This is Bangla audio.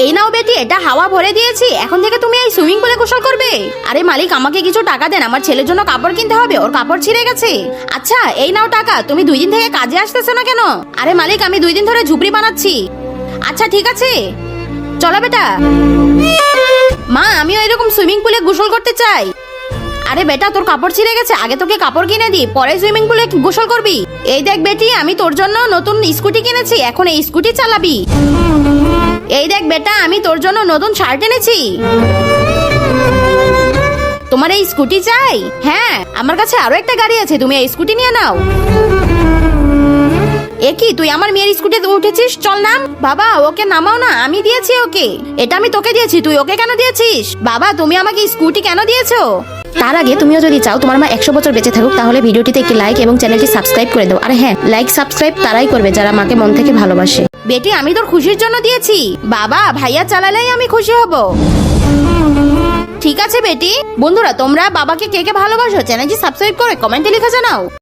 এই নাও বেটি, এটা হাওয়া ভরে দিয়েছি, এখন থেকে তুমি এই সুইমিং পুলে গোসল করবে। আরে মালিক, আমাকে কিছু টাকা দেন, আমার ছেলের জন্য কাপড় কিনতে হবে, ওর কাপড় ছিঁড়ে গেছে। আচ্ছা এই নাও টাকা। তুমি 2 দিন থেকে কাজে আসতেছো না কেন? আরে মালিক, আমি 2 দিন ধরে ঝুপড়ি বানাচ্ছি। আচ্ছা ঠিক আছে, চলো বেটা। মা, আমিও এরকম সুইমিং পুলে গোসল করতে চাই। আরে বেটা, তোর কাপড় ছিঁড়ে গেছে, আগে তোকে কাপড় কিনে দি, পরে সুইমিং পুলে গোসল করবি। এই দেখ বেটি, আমি তোর জন্য নতুন স্কুটি কিনেছি, এখন এই স্কুটি চালাবি। এই দেখ বেটা, আমি তোর জন্য নতুন শার্ট এনেছি। তোমার এই স্কুটি চাই? হ্যাঁ, আমার কাছে আরো একটা গাড়ি আছে, তুমি এই স্কুটি নিয়ে নাও। কি তুই আমার মেয়ের স্কুটিতে উঠেছিস? চল নাম। বাবা, ওকে নামাও না, আমি দিয়েছি ওকে। এটা আমি তোকে দিয়েছি, তুই ওকে কেন দিয়েছিস? বাবা, তুমি আমাকে স্কুটি কেন দিয়েছো? তার আগে তুমিও যদি চাও তোমার মা 100 বছর বেঁচে থাকুক, তাহলে ভিডিওটিতে একটি লাইক এবং চ্যানেলটি সাবস্ক্রাইব করে দাও। আর হ্যাঁ, লাইক সাবস্ক্রাইব তারাই করবে যারা মাকে মন থেকে ভালোবাসে। বেটি, আমি তোর খুশির জন্য দিয়েছি। বাবা, ভাইয়া চালালেই আমি খুশি হব। ঠিক আছে বেটি। বন্ধুরা, তোমরা বাবাকে কে কে ভালোবাসো চ্যানেলটি সাবস্ক্রাইব করে কমেন্টে লিখে জানাও।